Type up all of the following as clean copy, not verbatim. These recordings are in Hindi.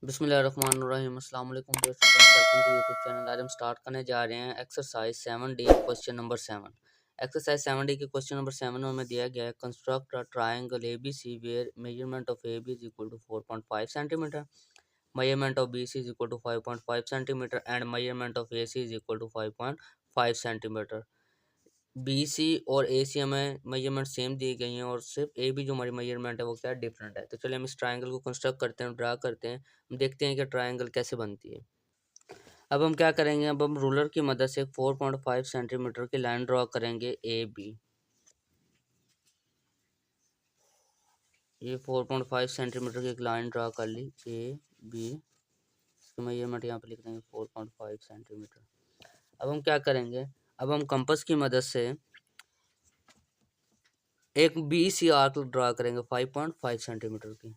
बिस्मिल्लाहिर्रहमानिर्रहीम। अस्सलाम वालेकुम dear students, welcome to YouTube channel. आज हम स्टार्ट करने जा रहे हैं exercise 7D question number 7। Exercise 7D के क्वेश्चन नंबर 7 में हमें दिया गया है construct a triangle ABC where measurement of AB is equal to 4.5 centimetre, measurement of BC is equal to 5.5 centimetre and measurement of AC is equal to 5.5 centimetre. B C और ए सी हमें मेजरमेंट सेम दी गई हैं और सिर्फ ए बी जो हमारी मेजरमेंट है वो क्या डिफरेंट है। तो चलिए हम इस ट्रायंगल को कंस्ट्रक्ट करते हैं, ड्रा करते हैं, हम देखते हैं कि ट्रायंगल कैसे बनती है। अब हम क्या करेंगे, अब हम रूलर की मदद से 4.5 सेंटीमीटर की लाइन ड्रा करेंगे ए बी। ये 4.5 सेंटीमीटर की एक लाइन ड्रा कर ली ए बी, इसकी मेजरमेंट यहाँ पे लिख देंगे 4.5 सेंटीमीटर। अब हम क्या करेंगे, अब हम कंपास की मदद से एक बी सी आर्क ड्रा करेंगे 5.5 सेंटीमीटर की।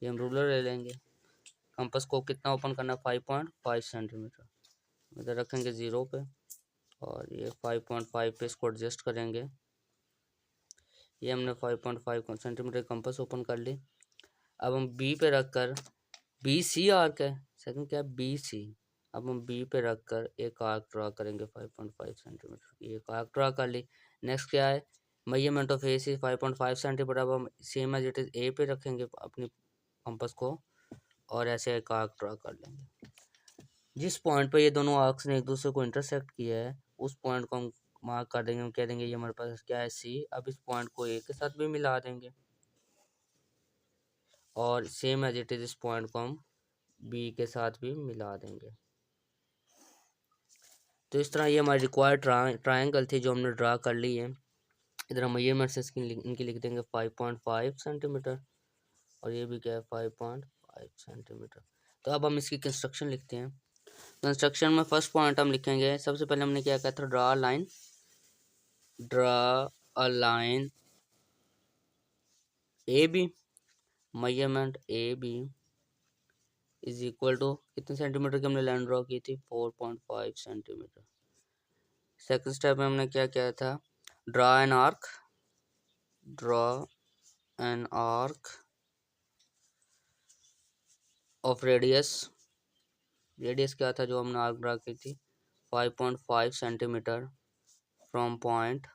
ये हम रूलर ले लेंगे, कंपास को कितना ओपन करना है 5.5 सेंटीमीटर, इधर रखेंगे 0 पे और ये 5.5 पे इसको एडजस्ट करेंगे। ये हमने 5.5 सेंटीमीटर कंपास ओपन कर ली। अब हम बी पे रख कर, बी सी आर्क है, सेकंड क्या है बी सी। अब हम बी पे रख कर एक आर्क ड्रा करेंगे 5.5 सेंटीमीटर की, एक आर्क ड्रा कर ली। नेक्स्ट क्या है, measurement of A C 5.5 centimetre. अब हम same as it is A पे रखेंगे अपनी कंपास को और ऐसे एक आर्क ड्रा कर लेंगे। जिस पॉइंट पे ये दोनों आर्क्स ने एक दूसरे को इंटरसेक्ट किया है उस पॉइंट को हम मार्क कर देंगे, हम कह देंगे ये हमारे पास क्या है सी। अब इस पॉइंट को ए के साथ भी मिला देंगे और सेम एज इट इज इस पॉइंट को हम बी के साथ भी मिला देंगे। तो इस तरह ये हमारी रिक्वायर्ड ट्रायंगल थी जो हमने ड्रा कर ली है। इधर हम मेजरमेंट्स इनकी लिख देंगे 5.5 सेंटीमीटर और ये भी क्या है 5.5 सेंटीमीटर। तो अब हम इसकी कंस्ट्रक्शन लिखते हैं। कंस्ट्रक्शन में फर्स्ट पॉइंट हम लिखेंगे, सबसे पहले हमने क्या कहा था, draw a line A B, measurement A B is equal to कितने सेंटीमीटर की हमने लाइन ड्रॉ की थी 4.5 सेंटीमीटर। सेकंड स्टेप में हमने क्या किया था, draw an arc of radius क्या था जो हमने आर्क ड्रा की थी 5.5 सेंटीमीटर फ्रॉम पॉइंट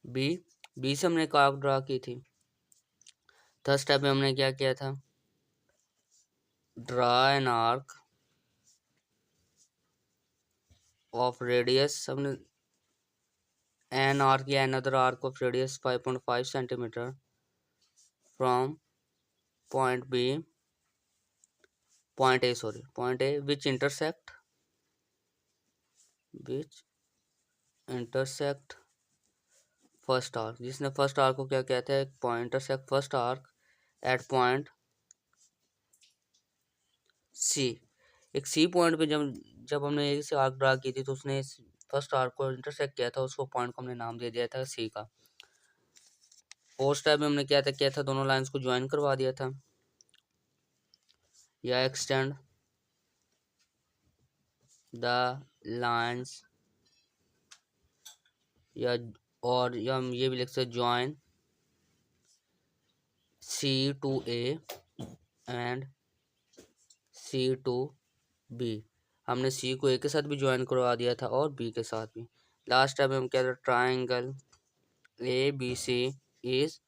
बी से हमने एक आर्क ड्रा की थी। थर्ड स्टेप में हमने क्या किया था, draw an arc of radius, हमने एन आर्क या another arc of radius 5.5 centimetre from point A which intersect first arc, जिसने फर्स्ट आर्क को क्या कहते हैं point intersect first arc at point C. एक सी पॉइंट पे जब हमने एक से आर्क ड्रा की थी तो उसने फर्स्ट आर्क को इंटरसेक्ट किया था, उसको पॉइंट को हमने नाम दे दिया था सी का। फोर्थ स्टेप में हमने क्या था दोनों लाइंस को ज्वाइन करवा दिया था या एक्सटेंड द लाइंस या हम ये भी लिख सकते join C to A and C to B. हमने सी को ए के साथ भी ज्वाइन करवा दिया था और बी के साथ भी। लास्ट स्टेप में हम क्या था, triangle A B C is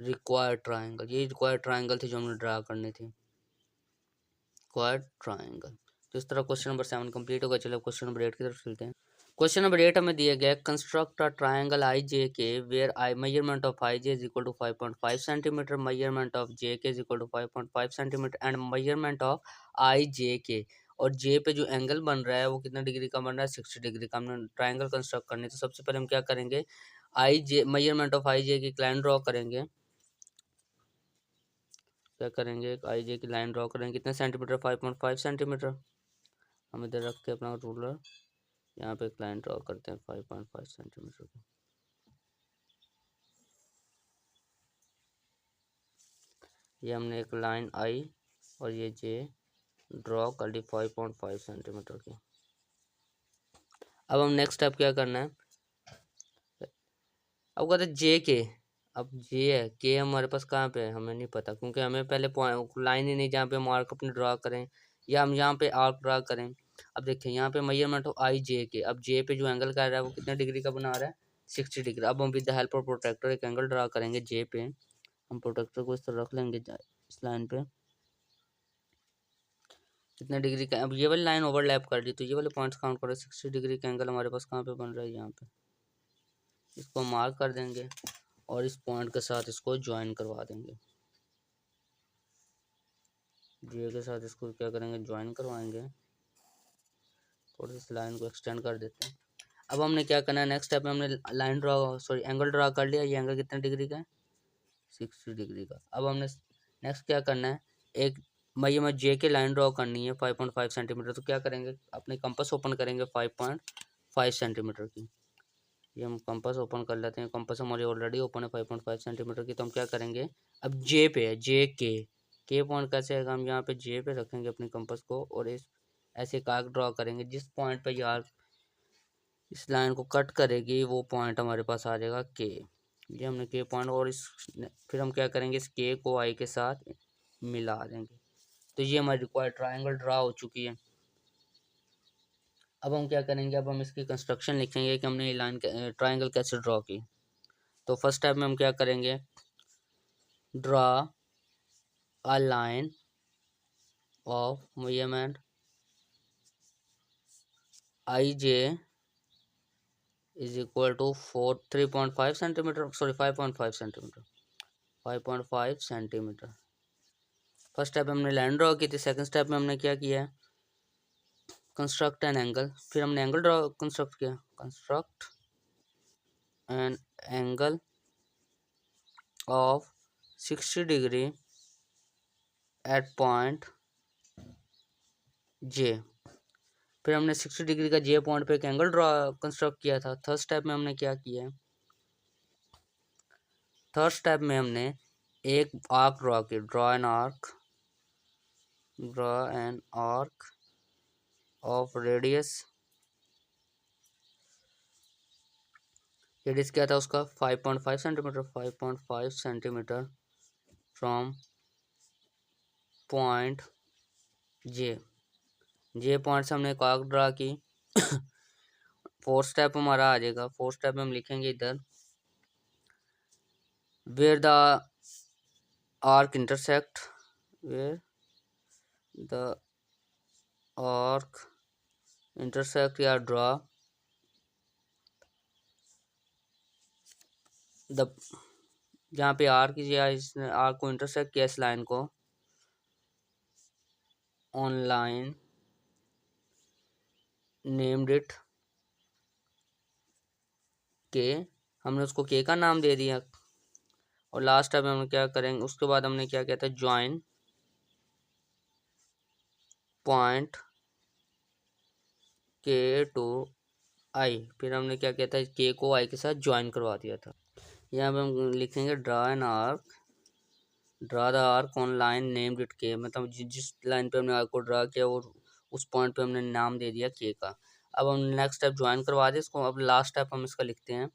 required triangle, ये रिक्वायर्ड ट्राइंगल थी जो हमने ड्रा करनी थी, रिक्वायर्ड ट्राइंगल। तो इस तरह क्वेश्चन नंबर 7 कंप्लीट होगा। चलो क्वेश्चन नंबर 8 की तरफ चलते हैं। क्वेश्चन नंबर 8 हमें दिया गया construct a triangle I J K where I measurement of I J is equal to 5.5 centimetre, measurement of J K is equal to 5.5 centimetre and measurement of I J K. और जे पे जो एंगल बन रहा है वो कितना डिग्री का बन रहा है 60 डिग्री का। हमने ट्राइंगल कंस्ट्रक्ट करनी है तो सबसे पहले हम क्या करेंगे, आई जे मेजरमेंट ऑफ आई जे की लाइन ड्रॉ करेंगे। क्या करेंगे, एक आई जे की लाइन ड्रॉ करेंगे, कितने सेंटीमीटर 5.5 सेंटीमीटर। हम इधर रख के अपना रूलर यहाँ पे एक लाइन ड्रॉ करते हैं 5.5 सेंटीमीटर की। ये हमने एक लाइन आई और ये जे ड्रॉ कर ली 5.5 सेंटीमीटर की। अब हम नेक्स्ट स्टेप क्या करना है, अब कहते हैं जे के, अब जे है, के हमारे पास कहाँ पे है हमें नहीं पता, क्योंकि हमें पहले लाइन ही नहीं जहाँ पे हम आर्क अपने ड्रा करें, या हम यहाँ पे आर्क ड्रा करें। अब देखिए यहाँ पे मेजरमेंट हो आई जे के, अब जे पे जो एंगल कर रहा है वो कितने डिग्री का बना रहा है, 60 डिग्री। अब हम with the help of protractor एक एंगल ड्रा करेंगे जे पे। हम प्रोटेक्टर को इस तरह रख लेंगे इस लाइन पे, कितने डिग्री का, अब ये वाली लाइन ओवरलैप कर दी तो ये वाले पॉइंट्स काउंट करो, 60 डिग्री का एंगल हमारे पास कहाँ पे बन रहा है, यहाँ पे। इसको मार्क कर देंगे और इस पॉइंट के साथ इसको ज्वाइन करवा देंगे, जे के साथ इसको क्या करेंगे, ज्वाइन करवाएंगे। थोड़ी सी लाइन को एक्सटेंड कर देते हैं। अब हमने क्या करना है, नेक्स्ट स्टेप में हमने line draw sorry angle draw कर लिया। ये एंगल कितने डिग्री का है, 60 डिग्री का। अब हमने नेक्स्ट क्या करना है, एक भाई हमें जे के लाइन ड्रा करनी है 5.5 सेंटीमीटर। तो क्या करेंगे, अपने कंपास ओपन करेंगे 5.5 सेंटीमीटर की। ये हम कंपास ओपन कर लेते हैं, कंपास हमारी ऑलरेडी ओपन है 5.5 सेंटीमीटर की। तो हम क्या करेंगे, अब जे पे है, जे के पॉइंट कैसे आएगा, हम यहाँ पे जे पे रखेंगे अपने कंपास को और इस ऐसे एक आर्क ड्रा करेंगे। जिस पॉइंट पे ये आर्क इस लाइन को कट करेगी वो पॉइंट हमारे पास आ जाएगा के। ये हमने के पॉइंट, और इस फिर हम क्या करेंगे, इस के को आई के साथ मिला देंगे। तो ये हमारी रिक्वायर्ड ट्रायंगल ड्रा हो चुकी है। अब हम क्या करेंगे, अब हम इसकी कंस्ट्रक्शन लिखेंगे कि हमने ये लाइन ट्रायंगल कैसे ड्रॉ की। तो फर्स्ट स्टेप में हम क्या करेंगे, draw a line of measurement I J is equal to 3.5 centimetre, sorry 5.5 centimetre, 5.5 centimetre. First step में हमने लाइन ड्रॉ की थी। सेकंड स्टेप में हमने क्या किया है, कंस्ट्रक्ट एन एंगल। फिर हमने एंगल ड्रॉ कंस्ट्रक्ट किया, construct an angle of 60 degree at point J. फिर हमने 60 डिग्री का जे पॉइंट पे एक एंगल ड्रॉ कंस्ट्रक्ट किया था। थर्ड स्टेप में हमने क्या किया है, थर्ड स्टेप में हमने एक आर्क ड्रॉ किया, draw an arc of radius क्या था उसका, 5.5 centimetre, 5.5 centimetre from point J point से हमने एक आर्क ड्रा की। फोर्थ स्टेप हमारा आ जाएगा, फोर्थ स्टेप में हम लिखेंगे इधर, where the arc intersect, where the arc intersect या ड्रा द, जहाँ पे आर्क या इस आर्क को इंटरसेक्ट किया इस लाइन को, ऑन लाइन नेम्ड इट के, हमने उसको के का नाम दे दिया। और लास्ट टाइम हम क्या करेंगे, उसके बाद हमने क्या कहता है, ज्वाइन पॉइंट के टू आई। फिर हमने क्या कहता है, के को आई के साथ ज्वाइन करवा दिया था। यहाँ पे हम लिखेंगे draw the arc on line named it के, मतलब जिस लाइन पे हमने आर्क को ड्रा किया और उस पॉइंट पे हमने नाम दे दिया के का। अब हम नेक्स्ट स्टेप ज्वाइन करवा दें इसको। अब लास्ट स्टेप हम इसका लिखते हैं,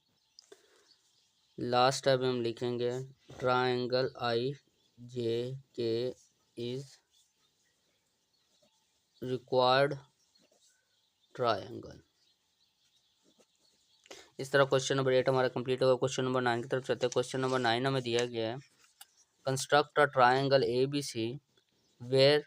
लास्ट स्टेप में हम लिखेंगे triangle I J K is required triangle. इस तरह क्वेश्चन नंबर 8 हमारा कंप्लीट होगा। क्वेश्चन नंबर 9 की तरफ चलते हैं। क्वेश्चन नंबर 9 हमें दिया गया है, construct a triangle A B C where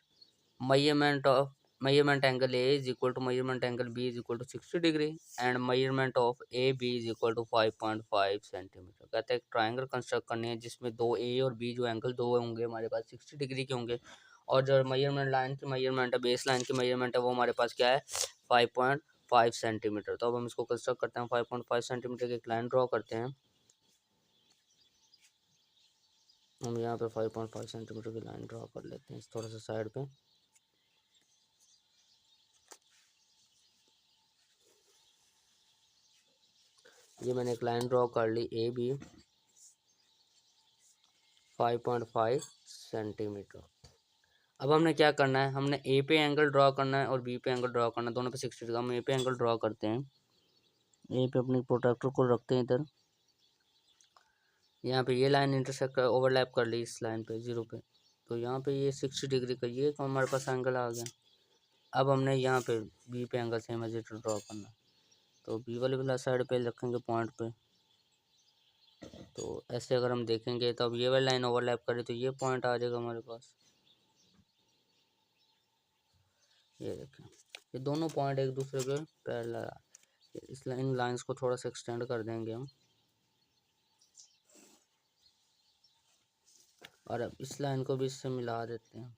measurement angle A is equal to measurement angle B is equal to 60 degree and measurement of AB is equal to 5.5 centimetre. कहते हैं ट्रायंगल कंस्ट्रक्ट करनी है जिसमें दो A और B जो एंगल दो होंगे हमारे पास 60 डिग्री के होंगे, और जो मेजरमेंट लाइन की मेजरमेंट है, बेस लाइन की मेजरमेंट है, वो हमारे पास क्या है, 5.5 सेंटीमीटर। तो अब हम इसको कंस्ट्रक्ट करते हैं, 5.5 सेंटीमीटर की एक लाइन ड्रॉ करते हैं। हम यहाँ पे 5.5 सेंटीमीटर की लाइन ड्रॉ कर लेते हैं थोड़ा सा साइड पे। ये मैंने एक लाइन ड्रॉ कर ली, ए बी 5.5 सेंटीमीटर। अब हमने क्या करना है, हमने ए पे एंगल ड्रॉ करना है और बी पे एंगल ड्रॉ करना है, दोनों पे 60 डिग्री। हम ए पे एंगल ड्रॉ करते हैं, ए पे अपने प्रोट्रैक्टर को रखते हैं इधर, यहाँ पे ये लाइन इंटरसेक्ट कर ओवरलैप कर ली इस लाइन पे 0 पे, तो यहाँ पे ये 60 डिग्री का ये हमारे पास एंगल आ गया। अब हमने यहाँ पे बी पे angle same as it draw करना, तो बी वाली साइड पे रखेंगे पॉइंट पे। तो ऐसे अगर हम देखेंगे तो अब ये वाली लाइन ओवरलैप करे तो ये पॉइंट आ जाएगा हमारे पास। ये देखें, ये दोनों पॉइंट एक दूसरे के पैरेलल आ। इस लाइंस को थोड़ा सा एक्सटेंड कर देंगे हम, और अब इस लाइन को भी इससे मिला देते हैं।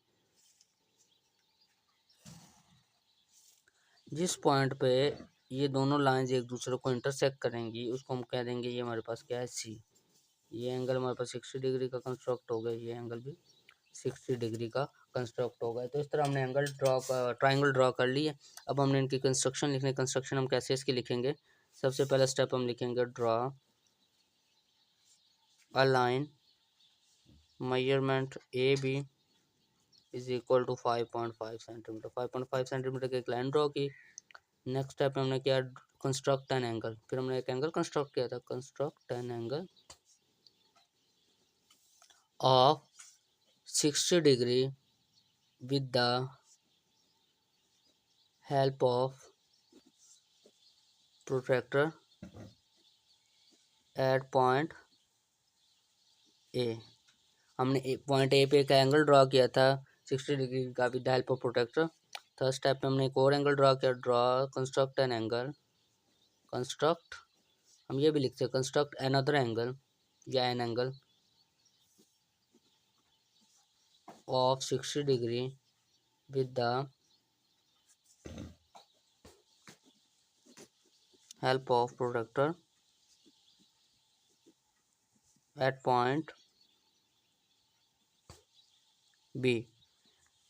जिस पॉइंट पे ये दोनों लाइंस एक दूसरे को इंटरसेक्ट करेंगी उसको हम कह देंगे ये हमारे पास क्या है, सी। ये एंगल हमारे पास 60 डिग्री का कंस्ट्रक्ट हो गया, ये एंगल भी 60 डिग्री का कंस्ट्रक्ट हो गया। तो इस तरह हमने एंगल ट्राइंगल ड्रॉ कर लिए। अब हमने इनकी कंस्ट्रक्शन लिखने, कंस्ट्रक्शन हम कैसे इसकी लिखेंगे। सबसे पहला स्टेप हम लिखेंगे draw a line measurement A B is equal to 5.5 centimetre. 5.5 centimetre की एक लाइन ड्रॉ की। नेक्स्ट स्टेप हमने किया कंस्ट्रक्ट एन एंगल, फिर हमने एक एंगल कंस्ट्रक्ट किया था, construct an angle of 60 degree with the help of protractor at point A। हमने पॉइंट ए पे एक एंगल ड्रॉ किया था 60 डिग्री का with the help of protractor. Third step में हमने एक और एंगल ड्रॉ किया, draw construct an angle, construct हम ये भी लिखते हैं कंस्ट्रक्ट अनदर एंगल या N angle of 60 degree with the help of protractor at point B।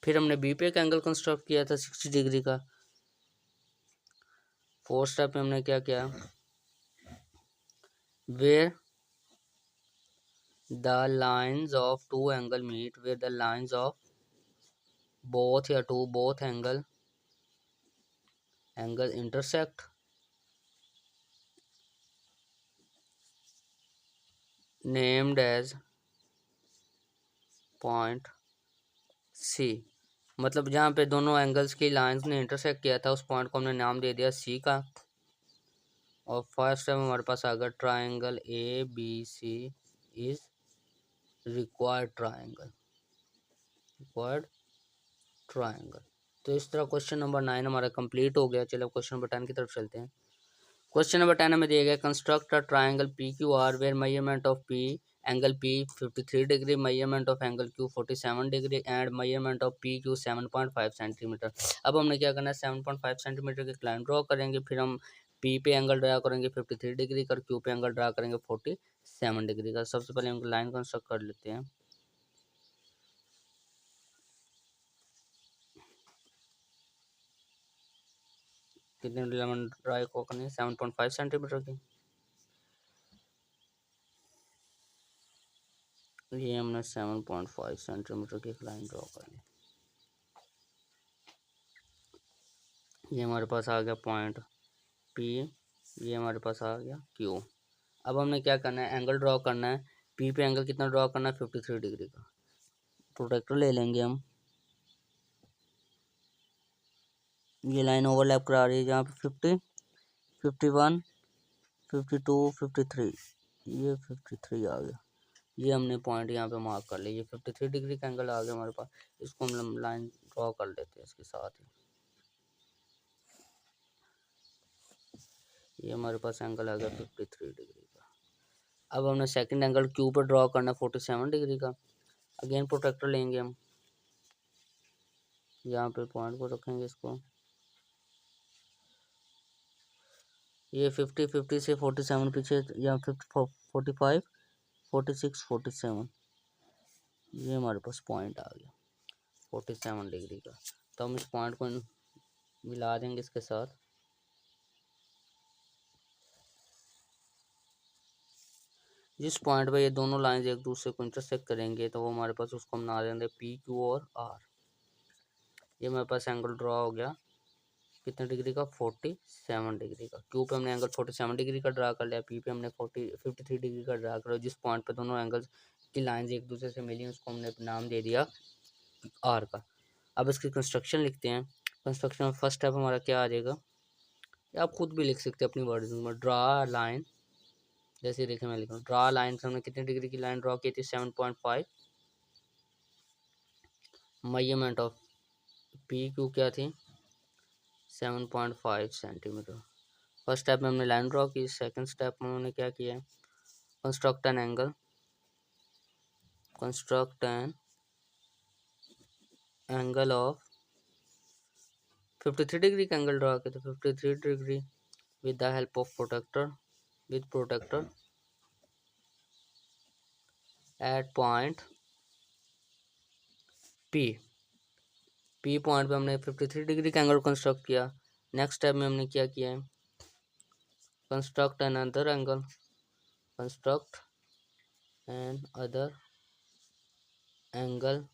फिर हमने बी पे एक एंगल कंस्ट्रक्ट किया था 60 डिग्री का। फोर्थ स्टेप में हमने क्या किया, where the lines of two angle meet, where the lines of both या both angle intersect, named as point C। मतलब जहाँ पे दोनों एंगल्स की लाइंस ने इंटरसेक्ट किया था उस पॉइंट को हमने नाम दे दिया सी का। और फर्स्ट टाइम हमारे पास आ गया triangle A B C is required triangle, required triangle. तो इस तरह क्वेश्चन नंबर 9 हमारा कंप्लीट हो गया। चलो क्वेश्चन नंबर 10 की तरफ चलते हैं। क्वेश्चन नंबर 10 हमें दिया गया construct a triangle P Q R where measurement of P angle P 53 degree, measurement of angle Q 47 degree and measurement of P Q 7.5 centimetre. अब हमने क्या करना है, 7.5 सेंटीमीटर की लाइन ड्रॉ करेंगे, फिर हम पी पे एंगल ड्रा करेंगे 53 डिग्री का, क्यू पे एंगल ड्रा करेंगे 47 डिग्री का। सबसे पहले हम लाइन कंस्ट्रक्ट कर लेते हैं। कितने लेमन ड्राई को करनी है, 7.5 सेंटीमीटर की। ये हमने 7.5 सेंटीमीटर की लाइन ड्रॉ कर ली। ये हमारे पास आ गया पॉइंट पी, ये हमारे पास आ गया क्यू। अब हमने क्या करना है, एंगल ड्रॉ करना है। पी पे एंगल कितना ड्रॉ करना है, 53 डिग्री का। प्रोटेक्टर ले लेंगे हम, ये लाइन ओवरलैप करा रही है जहाँ पे 50, 51, 52, 53, ये 53 आ गया। ये हमने पॉइंट यहाँ पे मार्क कर लिया, ये 53 डिग्री का एंगल आ गया हमारे पास। इसको हम लाइन ड्रॉ कर लेते हैं इसके साथ ही। ये हमारे पास एंगल आ गया 53 डिग्री का। अब हमने सेकंड एंगल क्यू पर ड्रॉ करना है 47 डिग्री का। अगेन प्रोटेक्टर लेंगे हम, यहाँ पे पॉइंट को रखेंगे इसको। ये 50 से 47 पीछे, या 45, 46, 47, ये हमारे पास पॉइंट आ गया 47 डिग्री का। तो हम इस पॉइंट को मिला देंगे इसके साथ। जिस पॉइंट पे ये दोनों लाइंस एक दूसरे को इंटरसेक्ट करेंगे तो वो हमारे पास, उसको हम बना देंगे पी क्यू और आर। ये हमारे पास एंगल ड्रॉ हो गया कितने डिग्री का, 47 डिग्री का। क्यू पे हमने एंगल 47 डिग्री का ड्रा कर लिया, पी पे हमने 53 डिग्री का ड्रा कर लिया। जिस पॉइंट पे दोनों एंगल्स की लाइंस एक दूसरे से मिली उसको हमने नाम दे दिया आर का। अब इसकी कंस्ट्रक्शन लिखते हैं। कंस्ट्रक्शन में फर्स्ट स्टेप हमारा क्या आ जाएगा, या आप खुद भी लिख सकते हैं अपनी वर्डिंग में। ड्रा लाइन, जैसे देखें मैं लिख रहा हूँ, ड्रा लाइन से हमने कितने डिग्री की लाइन ड्रॉ की थी, 7.5। मेजरमेंट ऑफ पी क्यू क्या थी, 7.5 सेंटीमीटर। फर्स्ट स्टेप में हमने लाइन ड्रॉ की। सेकंड स्टेप में हमने क्या किया है, construct an angle, construct an angle of 53 degree का एंगल ड्रॉ किया था, 53 degree with the help of protractor, with protractor at point P. P point पे हमने 53 डिग्री का एंगल कंस्ट्रक्ट किया। नेक्स्ट स्टेप में हमने क्या किया है, construct an other angle, construct an other angle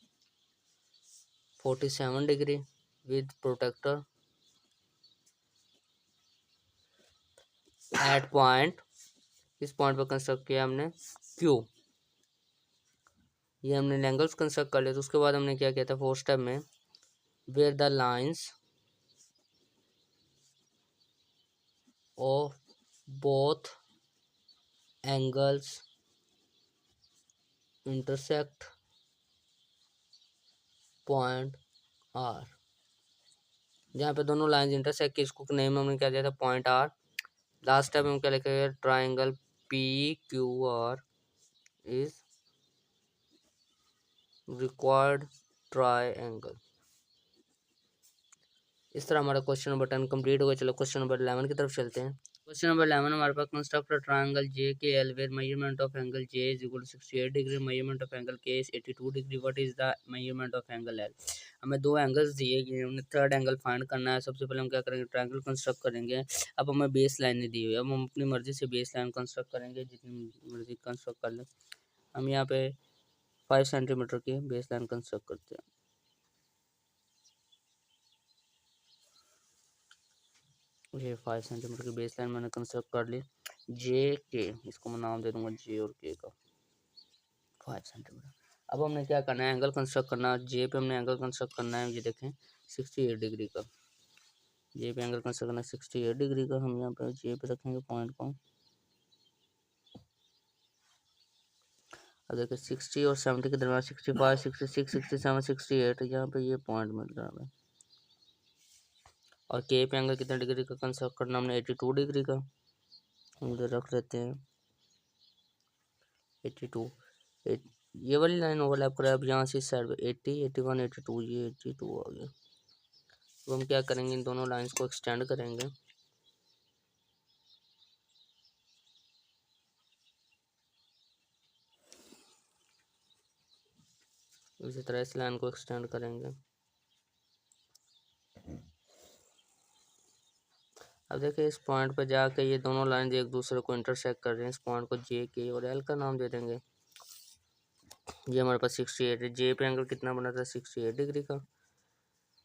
47 degree with protractor at point, इस पॉइंट पर कंस्ट्रक्ट किया हमने क्यू। ये हमने एंगल्स कंस्ट्रक्ट कर लिया। तो उसके बाद हमने क्या किया था फोर्थ स्टेप में, where the lines of both angles intersect point R, जहाँ पे दोनों लाइंस इंटरसेक्ट की इसको नेम हमने क्या दिया था, पॉइंट आर। लास्ट स्टेप में हम क्या लिखेंगे, triangle P Q are is required triangle. इस तरह हमारा क्वेश्चन नंबर 10 कंप्लीट हो गया। चलो क्वेश्चन नंबर 11 की तरफ चलते हैं। क्वेश्चन नंबर 11 हमारे पास, construct a triangle J K L where measurement of angle J is equal to 68 degree, measurement of angle K is 82 degree, what is the measurement of angle L. हमें दो एंगल्स दिए गए, हमने थर्ड एंगल फाइंड करना है। सबसे पहले हम क्या करेंगे, ट्रायंगल कंस्ट्रक्ट करेंगे। अब हमें बेस लाइनें दी हुई है, अब हम अपनी मर्जी से बेस लाइन कंस्ट्रक्ट करेंगे, जितनी मर्जी कंस्ट्रक्ट कर लें। हम यहाँ पे 5 सेंटीमीटर की बेस लाइन कंस्ट्रक्ट करते हैं। ये 5 सेंटीमीटर की बेस लाइन मैंने कंस्ट्रक्ट कर ली। जे के, इसको मैं नाम दे दूंगा जे और के का, 5 सेंटीमीटर। अब हमने क्या करना है, एंगल कंस्ट्रक्ट करना है। जे पे हमने एंगल कंस्ट्रक्ट करना है, ये देखें 68 डिग्री का। जे पे एंगल कंस्ट्रक्ट करना है 68 डिग्री का। हम यहाँ पे जे पे रखेंगे पॉइंट को। अब देखिए 60 और 70 के दरमियान 65, 66, 67, 68, यहाँ पे ये पॉइंट मिल रहा है। और के पे एंगल कितने डिग्री का कंस्ट्रक्ट करना हमने, 82 डिग्री का। हम इधर रख देते हैं 82। ये वाली लाइन ओवरलैप कर, अब यहाँ से इस साइड पे 80, 81, 82, ये 82 आ गया। तो हम क्या करेंगे, इन दोनों लाइंस को एक्सटेंड करेंगे। इसी तरह इस लाइन को एक्सटेंड करेंगे। अब देखिए इस पॉइंट पर जाके ये दोनों लाइन एक दूसरे को इंटरसेक्ट कर रहे हैं। इस पॉइंट को जे के और एल का नाम दे देंगे। ये हमारे पास 68 है। जे पे एंगल कितना बना था, 68 डिग्री का।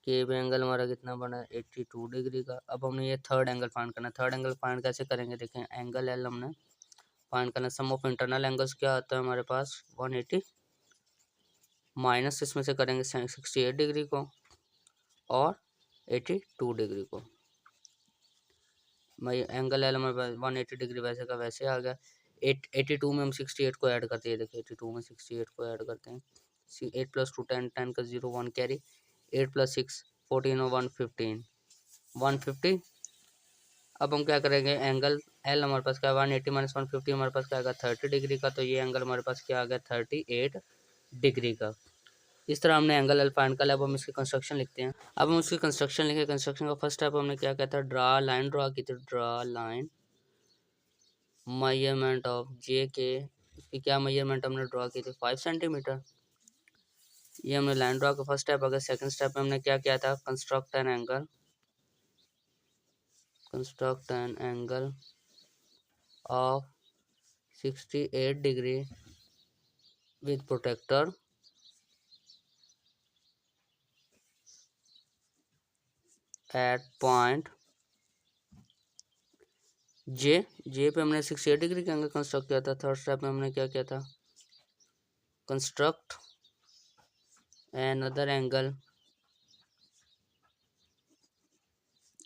के पे एंगल हमारा कितना बना, 82 डिग्री का। अब हमने ये थर्ड एंगल फाइंड करना है। थर्ड एंगल फाइंड कैसे करेंगे, देखें एंगल एल हमने फाइंड करना। सम ऑफ इंटरनल एंगल्स क्या आता है हमारे पास, 180, माइनस इसमें से करेंगे 68 डिग्री को और 82 डिग्री को। भाई एंगल एल हमारे पास 180 डिग्री वैसे का वैसे आ गया। 82 में हम 68 को ऐड करते हैं। देखिए 82 में 68 को ऐड करते हैं। 8 + 2 10, 10 का 0 1 कैरी, 8 + 6 14 और 1 15, 150। अब हम क्या करेंगे, एंगल एल हमारे पास क्या है, 180 - 150 हमारे पास क्या आएगा, 30 डिग्री का। तो ये एंगल हमारे पास क्या आ गया, 38 डिग्री का। इस तरह हमने एंगल एल फाइंड कर लिया। अब हम इसकी कंस्ट्रक्शन लिखते हैं। अब हम उसकी कंस्ट्रक्शन लिखे। कंस्ट्रक्शन का फर्स्ट स्टेप हमने क्या कहता है, ड्रा लाइन ड्रा की थी। Draw line, measurement of J के, इसकी क्या मेजरमेंट हमने ड्रा की थी, 5 सेंटीमीटर। ये हमने लाइन ड्रा का फर्स्ट स्टेप। अगर सेकंड स्टेप में हमने क्या किया था, construct an angle, construct an angle of 68 degree with protractor at point J पे हमने 68 डिग्री का एंगल कंस्ट्रक्ट किया था। थर्ड स्टेप में हमने क्या किया था, construct another angle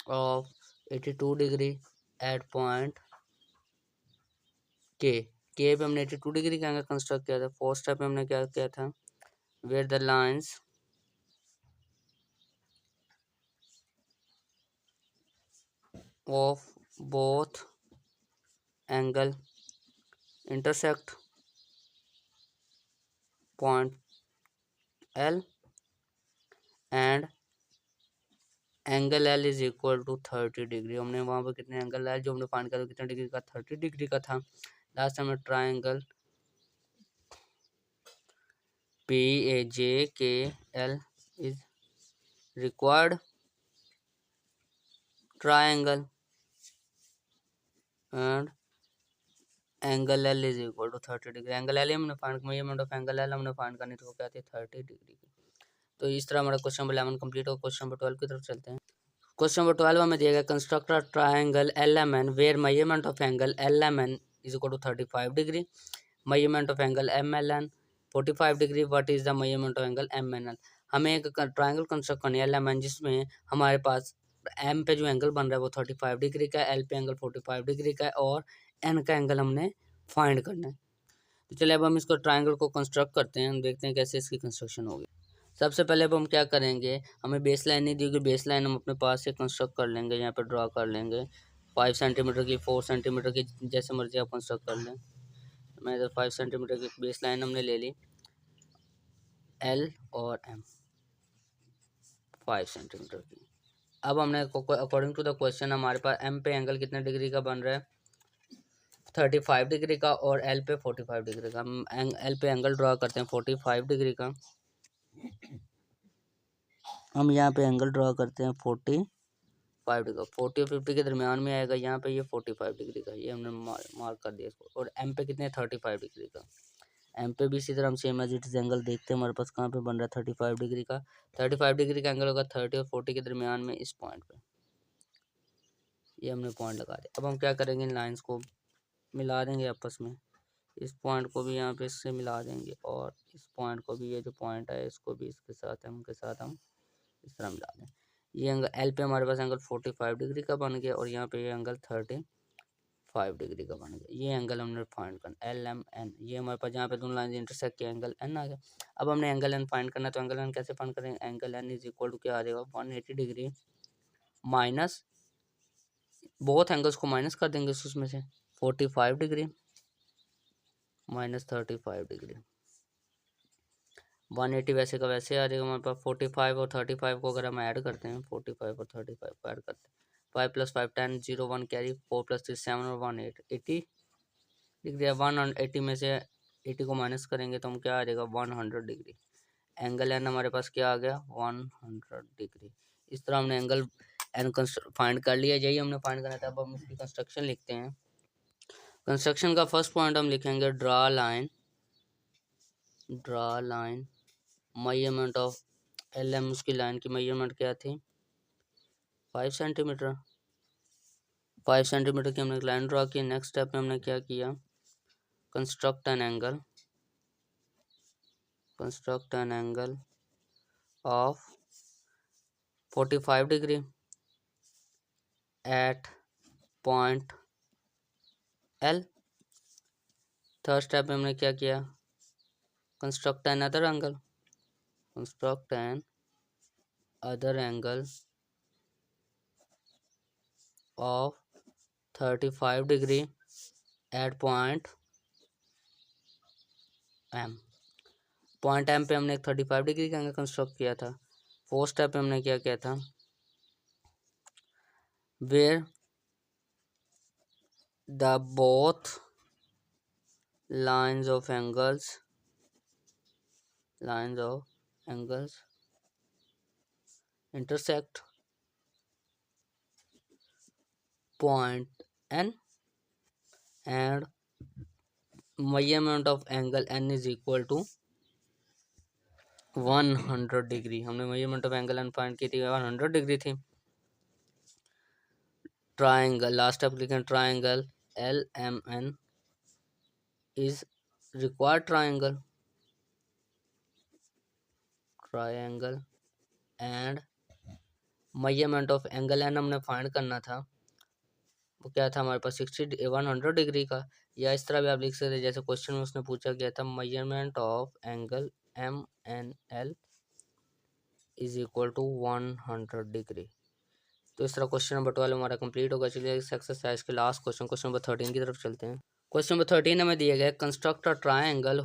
of 82 degree at point के पे हमने 82 डिग्री का एंगल कंस्ट्रक्ट किया था। फोर्थ स्टेप में हमने क्या किया था, where the lines of both angle intersect point L and angle L is equal to 30 degree. हमने वहाँ पर कितने एंगल एल जो हमने फाइंड किया कितने डिग्री का, 30 डिग्री का था। लास्ट हमें triangle P A J K L is required triangle and angle L is equal to 30 degree. Angle L हमने find, measurement of angle L हमने फाइंड करनी थी, वो क्या थी, 30 डिग्री की। तो इस तरह हमारा क्वेश्चन नंबर 11 कंप्लीट हो। क्वेश्चन नंबर 12 की तरफ चलते हैं। क्वेश्चन नंबर 12 में दिया गया, construct a triangle L M N where measurement of angle L M N is equal to 35 degree, measurement of angle M L N 45 degree, what is the measurement of angle M N L. हमें एक ट्राइंगल कंस्ट्रक्ट करनी है एल एम एन, जिसमें हमारे पास एम पे जो एंगल बन रहा है वो 35 डिग्री का है, एल पे एंगल 45 डिग्री का है, और एन का एंगल हमने फाइंड करना है। तो चलिए अब हम इसको ट्राइंगल को कंस्ट्रक्ट करते हैं, देखते हैं कैसे इसकी कंस्ट्रक्शन होगी। सबसे पहले अब हम क्या करेंगे, हमें बेस लाइन नहीं दी गई, बेस लाइन हम अपने पास से कंस्ट्रक्ट कर लेंगे, यहाँ पे ड्रा कर लेंगे 5 सेंटीमीटर की, 4 सेंटीमीटर की, जैसे मर्जी आप कंस्ट्रक्ट कर लें। मैं इधर 5 सेंटीमीटर की बेस लाइन हमने ले ली, एल और एम 5 सेंटीमीटर की। अब हमने अकॉर्डिंग टू द क्वेश्चन हमारे पास एम पे एंगल कितने डिग्री का बन रहा है, 35 डिग्री का, और एल पे 45 डिग्री का। हम एल पे एंगल ड्रा करते हैं 45 डिग्री का, हम यहाँ पे एंगल ड्रा करते हैं 45 डिग्री, 40 और 50 के दरमियान में आएगा यहाँ पे, ये 45 डिग्री का, ये हमने मार्क कर दिया इसको। और एम पे कितने, 35 डिग्री का। एम पे भी इसी तरह हम same as it is angle देखते हैं हमारे पास कहाँ पे बन रहा है, 35 डिग्री का। 35 डिग्री का एंगल होगा 30 और 40 के दरमियान में, इस पॉइंट पे, ये हमने पॉइंट लगा दिया। अब हम क्या करेंगे, इन लाइन्स को मिला देंगे आपस में, इस पॉइंट को भी यहाँ पे इससे मिला देंगे, और इस पॉइंट को भी, ये जो पॉइंट है इसको भी इसके साथ हम इस तरह मिला दें। ये एंगल एल पे हमारे पास एंगल 45 डिग्री का बन गया, और यहाँ पे ये एंगल 35 डिग्री का बन गया। ये एंगल हमने फाइंड करना, एल एम एन, ये हमारे पास जहाँ पे दोनों लाइन इंटरसेक्ट किया एंगल एन आ गया। अब हमने एंगल एन फाइंड करना है, तो एंगल एन कैसे फाइंड करेंगे, angle N is equal to क्या आ जाएगा, 180 डिग्री माइनस, बहुत एंगल्स को माइनस कर देंगे उसमें से, 45 डिग्री माइनस 35 डिग्री, 180 वैसे का वैसे आ जाएगा हमारे पास। 45 और 35 को अगर हम ऐड करते हैं, 45 और 35 को ऐड करते हैं, 5 + 5 10, 0 1 कैरी, 4 + 3 7 और 1 8, 80 डिग्री है। 180 में से 80 को माइनस करेंगे तो हम क्या आ जाएगा, 100 डिग्री। एंगल एन हमारे पास क्या आ गया, 100 डिग्री। इस तरह हमने एंगल एन फाइंड कर लिया, यही हमने फाइंड करना था। अब हम इसकी कंस्ट्रक्शन लिखते हैं। कंस्ट्रक्शन का फर्स्ट पॉइंट हम लिखेंगे, draw line measurement of L M, उसकी लाइन की मेजरमेंट क्या थी, 5 सेंटीमीटर। 5 सेंटीमीटर की हमने एक लाइन ड्रा की। नेक्स्ट स्टेप में हमने क्या किया, construct an angle of 45 degree at point L. Third step में हमने क्या किया, construct an other angle of 35 degree at point M. Point M पे हमने एक 35 डिग्री का एंगल कंस्ट्रक्ट किया था। फोर्थ स्टेप में हमने क्या किया था, where the both lines of angles intersect point N and measurement of angle N is equal to 100 degree. हमने measurement of angle N find की थी, 100 डिग्री थी। ट्राइंगल, लास्ट स्टेप लिखें triangle LMN is required triangle and measurement of angle N हमने फाइंड करना था, वो क्या था हमारे पास 100 डिग्री का। या इस तरह भी आप लिख सकते हैं जैसे क्वेश्चन में उसने पूछा गया था measurement of angle MNL is equal to 100 degree. तो इस तरह क्वेश्चन नंबर 12 हमारा कंप्लीट होगा। चलिए इस एक्सरसाइज के लास्ट क्वेश्चन नंबर 13 की तरफ चलते हैं। क्वेश्चन नंबर 13 हमें दिया गया construct a triangle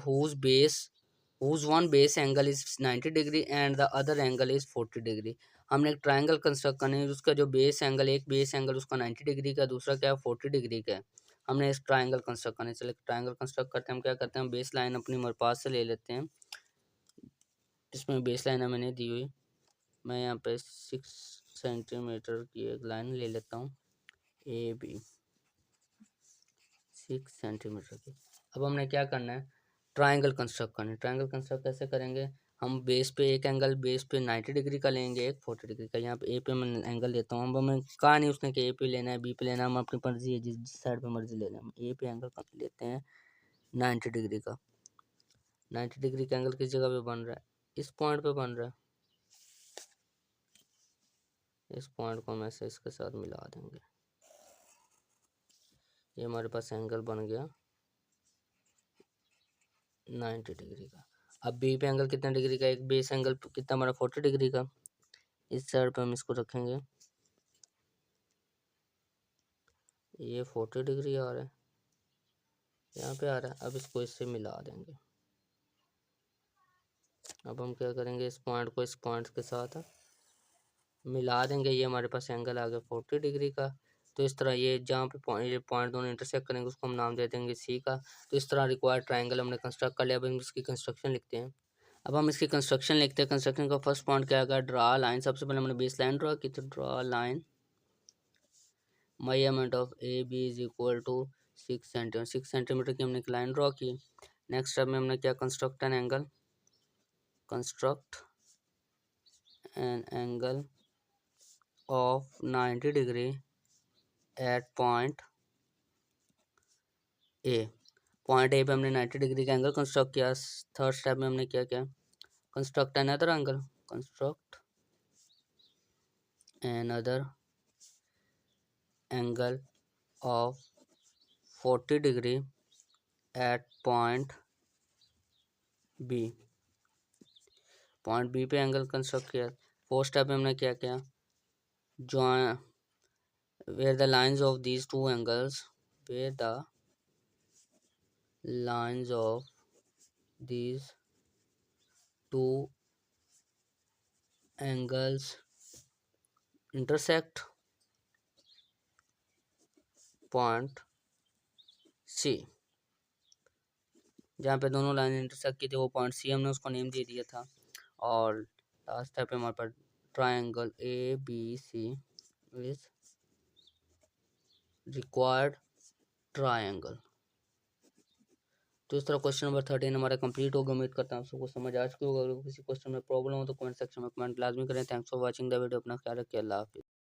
whose one base angle is 90 degree and the other angle is 40 degree. हमने एक ट्राइंगल कंस्ट्रक्ट करना है, उसका जो एक बेस एंगल उसका 90 डिग्री का, दूसरा क्या है 40 डिग्री का है। हमने इस ट्राइंगल कंस्ट्रक्ट करना है। चलिए ट्राइंगल कंस्ट्रक्ट करते हैं। हम क्या करते हैं, बेस लाइन अपनी हमारे पास से ले लेते हैं। इसमें बेस लाइन मैंने दी हुई, मैं यहाँ पे 6 सेंटीमीटर की एक लाइन ले लेता हूँ AB 6 सेंटीमीटर की। अब हमने क्या करना है, ट्राइंगल कंस्ट्रक्ट करना है। ट्राइंगल कंस्ट्रक्ट कैसे करेंगे, हम बेस पे एक एंगल बेस पे 90 डिग्री का लेंगे, एक 40 डिग्री का। यहाँ पे ए पे मैं एंगल लेता हूँ। अब हमें कहा नहीं उसने कि ए पे लेना है बी पे लेना है, हम अपनी मर्जी है जिस साइड पे मर्जी ले लें। हम ए पे एंगल लेते हैं 90 डिग्री का। 90 डिग्री का एंगल किस जगह पे बन रहा है, इस पॉइंट पे बन रहा है। इस पॉइंट को हम ऐसे इसके साथ मिला देंगे, ये हमारे पास एंगल बन गया 90 डिग्री का। अब बी पे एंगल कितना डिग्री का, एक बेस एंगल कितना हमारा 40 डिग्री का। इस साइड पे हम इसको रखेंगे, ये 40 डिग्री आ रहा है, यहाँ पे आ रहा है। अब इसको इससे मिला देंगे। अब हम क्या करेंगे, इस पॉइंट को इस पॉइंट के साथ मिला देंगे, ये हमारे पास एंगल आ गया 40 डिग्री का। तो इस तरह ये जहाँ पे ये पॉइंट दोनों इंटरसेक्ट करेंगे उसको हम नाम दे देंगे C का। तो इस तरह रिक्वायर्ड ट्राइंगल हमने कंस्ट्रक्ट कर लिया। अब हम इसकी कंस्ट्रक्शन लिखते हैं। अब हम इसकी कंस्ट्रक्शन लिखते हैं। कंस्ट्रक्शन का फर्स्ट पॉइंट क्या आएगा, ड्रा लाइन। सबसे पहले हमने बेस लाइन ड्रा की, तो draw line measurement of AB is equal to 6 centimetre. 6 centimetre की हमने एक लाइन ड्रॉ की। नेक्स्ट स्टेप में हमने क्या, construct an angle, construct an angle of 90 degree at point A. Point A पे हमने 90 डिग्री का एंगल कंस्ट्रक्ट किया। थर्ड स्टेप में हमने क्या किया, construct an other angle, construct an other angle of 40 degree at point B. Point B पे एंगल कंस्ट्रक्ट किया। फोर्थ स्टेप में हमने क्या किया, join where the lines of these two angles, where the lines of these two angles intersect point C। जहाँ पे दोनों लाइन इंटरसेक्ट की थी वो पॉइंट C, हमने उसको नेम दे दिया था। और लास्ट स्टेप पे हमारे पास triangle ABC is required triangle. तो इस तरह क्वेश्चन नंबर 13 हमारा कंप्लीट होगा। उम्मीद करता हूँ आप सबको समझ आ चुकी होगा। अगर किसी क्वेश्चन में प्रॉब्लम हो तो कमेंट सेक्शन में कमेंट लाजमी करें। Thanks for watching the video. अपना ख्याल रखिए। अल्लाह हाफिज़।